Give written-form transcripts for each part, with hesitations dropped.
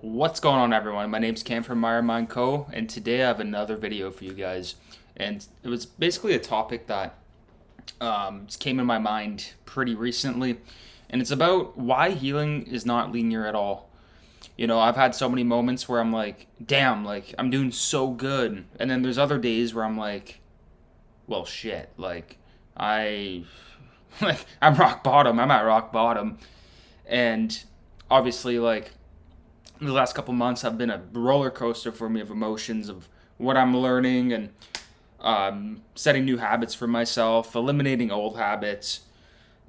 What's going on, everyone? My name's Cam from Mind Co, and today I have another video for you guys. And it was basically a topic that just came in my mind pretty recently, and it's about why healing is not linear at all. I've had so many moments where I'm like, damn, like I'm doing so good, and then there's other days where I'm like, well, shit, like I, like I'm rock bottom. I'm at rock bottom, and obviously, like the last couple months have been a roller coaster for me of emotions of what I'm learning and setting new habits for myself, eliminating old habits.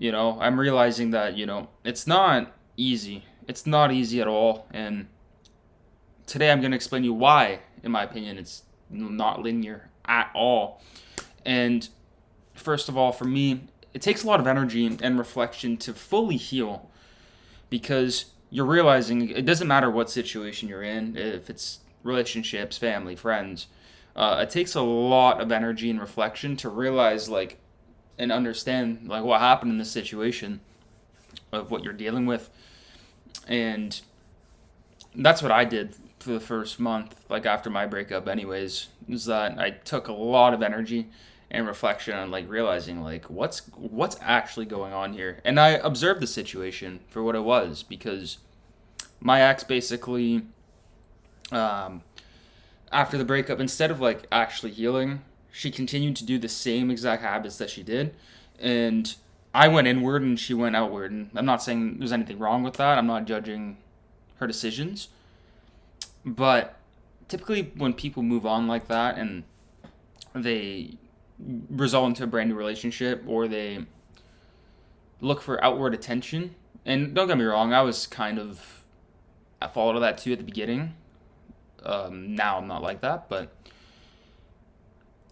I'm realizing that it's not easy. It's not easy at all, and today I'm going to explain to you why, in my opinion, it's not linear at all. And first of all, for me, it takes a lot of energy and reflection to fully heal because you're realizing it doesn't matter what situation you're in, if it's relationships, family, friends. It takes a lot of energy and reflection to realize, like, and understand, like, what happened in this situation of what you're dealing with. And that's what I did for the first month, like, after my breakup, anyways, is that I took a lot of energy and reflection on like realizing like what's actually going on here, and I observed the situation for what it was because my ex basically, um, after the breakup, instead of like actually healing, she continued to do the same exact habits that she did, and I went inward and she went outward. And I'm not saying there's anything wrong with that. I'm not judging her decisions, but typically when people move on like that and they resolve into a brand new relationship or they look for outward attention, and don't get me wrong, I was kind of at fault of that too at the beginning. Now I'm not like that, but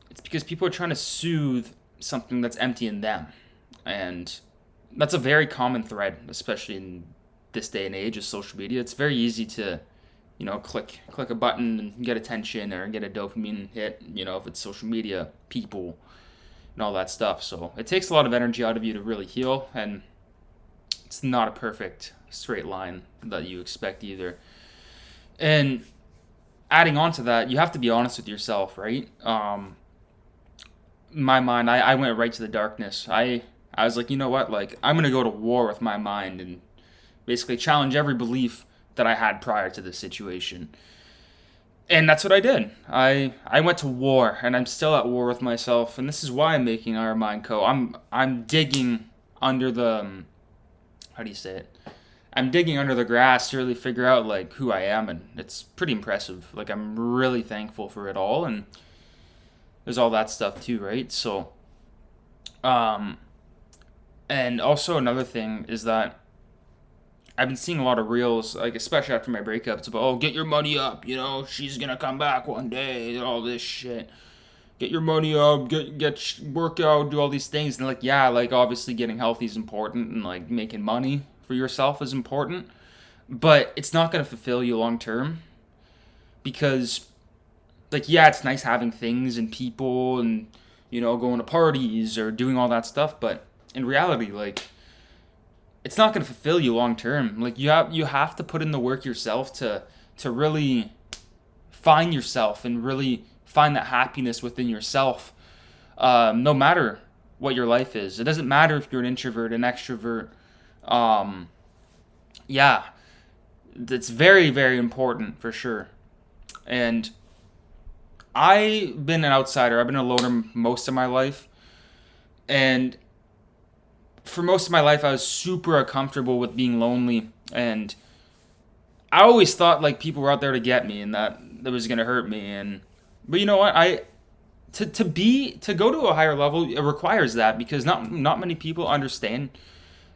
it's because people are trying to soothe something that's empty in them, and that's a very common thread, especially in this day and age of social media. It's very easy to, click a button and get attention or get a dopamine hit. If it's social media, people, and all that stuff. So it takes a lot of energy out of you to really heal, and it's not a perfect straight line that you expect either. And adding on to that, you have to be honest with yourself, right? My mind, I went right to the darkness. I was like, you know what? Like, I'm going to go to war with my mind and basically challenge every belief that I had prior to this situation. And that's what I did. I went to war, and I'm still at war with myself. And this is why I'm making Our Mind Co. I'm digging under the how do you say it? I'm digging under the grass to really figure out like who I am, and it's pretty impressive. Like I'm really thankful for it all, and there's all that stuff too, right? So, um, and also another thing is that I've been seeing a lot of reels, like especially after my breakup. It's about, oh, get your money up, she's gonna come back one day, all this shit. Get your money up, get work out, do all these things, and like yeah, like obviously getting healthy is important, and like making money for yourself is important, but it's not gonna fulfill you long term because like yeah, it's nice having things and people and going to parties or doing all that stuff, but in reality, like it's not going to fulfill you long term. Like you have to put in the work yourself to really find yourself and really find that happiness within yourself. No matter what your life is, it doesn't matter if you're an introvert, an extrovert. Um, yeah, it's very very important for sure. And I've been an outsider. I've been a loner most of my life, and for most of my life, I was super uncomfortable with being lonely, and I always thought like people were out there to get me, and that was gonna hurt me. And but you know what? To go to a higher level, it requires that because not many people understand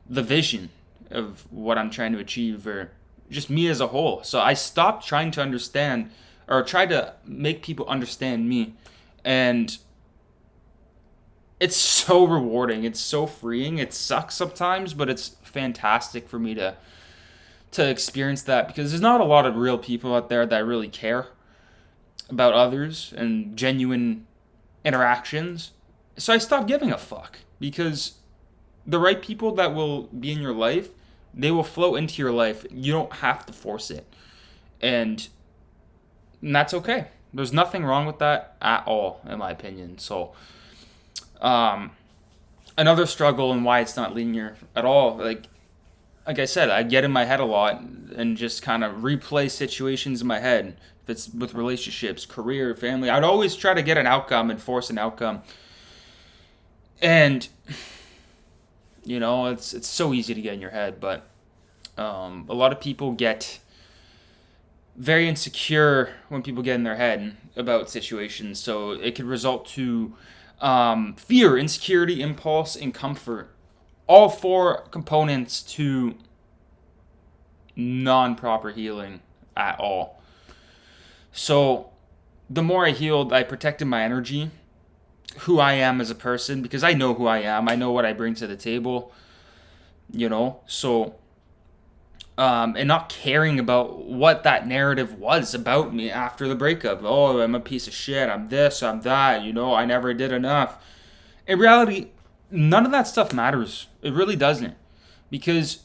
the vision of what I'm trying to achieve, or just me as a whole. So I stopped trying to understand or try to make people understand me, and it's so rewarding. It's so freeing. It sucks sometimes, but it's fantastic for me to experience that because there's not a lot of real people out there that really care about others and genuine interactions. So I stopped giving a fuck because the right people that will be in your life, they will flow into your life. You don't have to force it. And that's okay. There's nothing wrong with that at all, in my opinion. So, another struggle and why it's not linear at all, like I said, I get in my head a lot and just kind of replay situations in my head. If it's with relationships, career, family, I'd always try to get an outcome and force an outcome. And it's so easy to get in your head, but a lot of people get very insecure when people get in their head about situations. So it could result to fear, insecurity, impulse, and comfort. All four components to non-proper healing at all. So the more I healed, I protected my energy, who I am as a person, because I know who I am. I know what I bring to the table, so and not caring about what that narrative was about me after the breakup. Oh, I'm a piece of shit. I'm this, I'm that, I never did enough. In reality, none of that stuff matters. It really doesn't. Because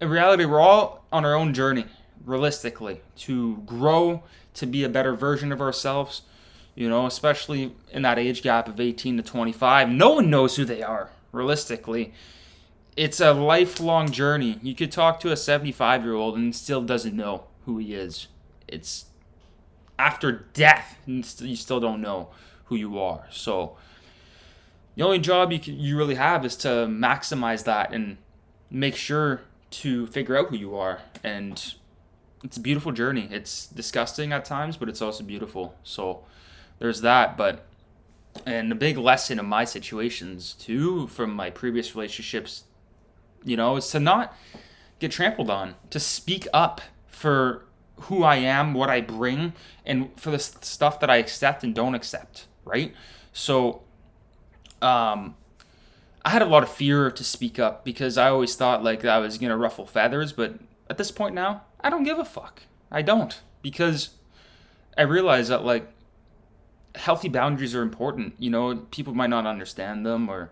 in reality, we're all on our own journey, realistically, to grow, to be a better version of ourselves, especially in that age gap of 18 to 25. No one knows who they are, realistically. It's a lifelong journey. You could talk to a 75-year-old and still doesn't know who he is. It's after death, you still don't know who you are. So the only job you really have is to maximize that and make sure to figure out who you are. And it's a beautiful journey. It's disgusting at times, but it's also beautiful. So there's that. And a big lesson in my situations too, from my previous relationships, is to not get trampled on, to speak up for who I am, what I bring, and for the stuff that I accept and don't accept, right? So I had a lot of fear to speak up because I always thought like I was going to ruffle feathers, but at this point now, I don't give a fuck. I don't, because I realize that like healthy boundaries are important. People might not understand them or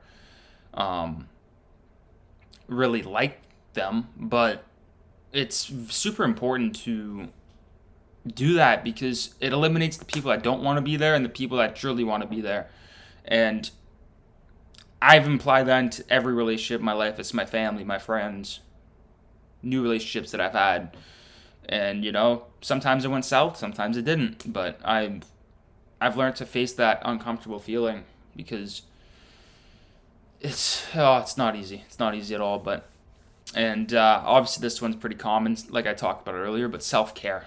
really like them, but it's super important to do that because it eliminates the people that don't want to be there and the people that truly want to be there. And I've implied that into every relationship in my life. It's my family, my friends, new relationships that I've had. And, sometimes it went south, sometimes it didn't. But I've learned to face that uncomfortable feeling because it's not easy. It's not easy at all. And obviously this one's pretty common, like I talked about earlier, but self-care.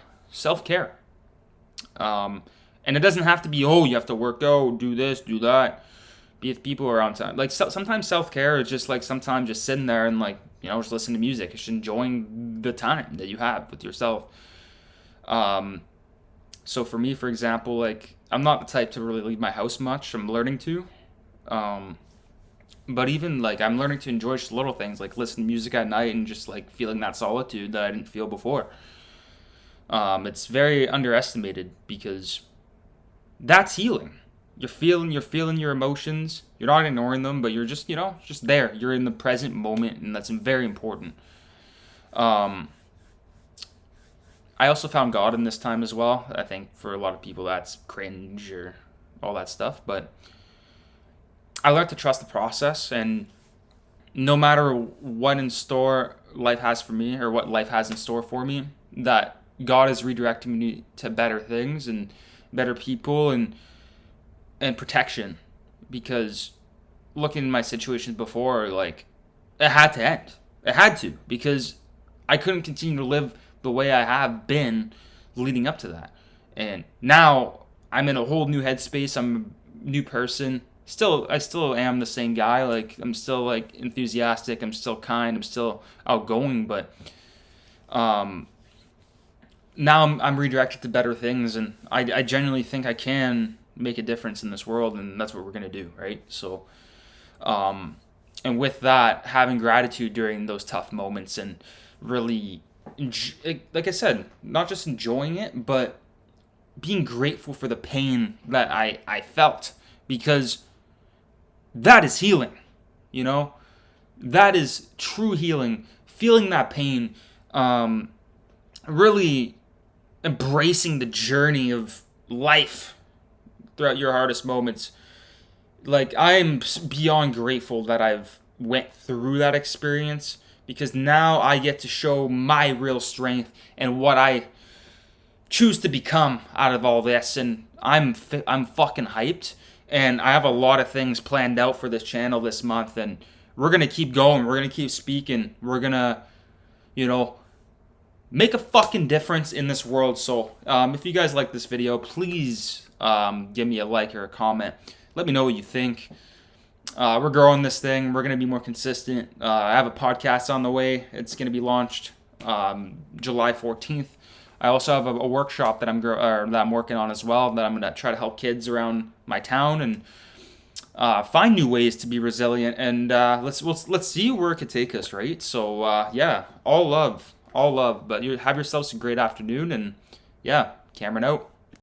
And it doesn't have to be, you have to work out, do this, do that, be with people around time. Like sometimes self-care is just like sometimes just sitting there and like, just listening to music. Just enjoying the time that you have with yourself. So for me, for example, like I'm not the type to really leave my house much. I'm learning to. But even like I'm learning to enjoy just little things like listening to music at night and just like feeling that solitude that I didn't feel before. It's very underestimated because that's healing. You're feeling your emotions. You're not ignoring them, but you're just, just there. You're in the present moment, and that's very important. I also found God in this time as well. I think for a lot of people that's cringe or all that stuff, but I learned to trust the process, and no matter what in store life has for me or what life has in store for me, that God is redirecting me to better things and better people and protection. Because looking at my situations before, like it had to end. It had to, because I couldn't continue to live the way I have been leading up to that. And now I'm in a whole new headspace. I'm a new person. I still am the same guy. Like I'm still like enthusiastic. I'm still kind. I'm still outgoing. But now I'm redirected to better things, and I genuinely think I can make a difference in this world, and that's what we're gonna do, right? So, and with that, having gratitude during those tough moments and really, like I said, not just enjoying it, but being grateful for the pain that I felt, because that is healing, that is true healing. Feeling that pain really embracing the journey of life throughout your hardest moments. Like, I'm beyond grateful that I've went through that experience, because now I get to show my real strength and what I choose to become out of all this. And I'm fucking hyped, and I have a lot of things planned out for this channel this month, and we're gonna keep going. We're gonna keep speaking. We're gonna, you know, make a fucking difference in this world. So if you guys like this video, please give me a like or a comment. Let me know what you think. We're growing this thing. We're going to be more consistent. I have a podcast on the way. It's going to be launched July 14th. I also have a workshop that I'm working on as well, that I'm going to try to help kids around my town and find new ways to be resilient. And let's see where it could take us, right? So yeah, all love. But you have yourselves a great afternoon, and yeah, Cameron out.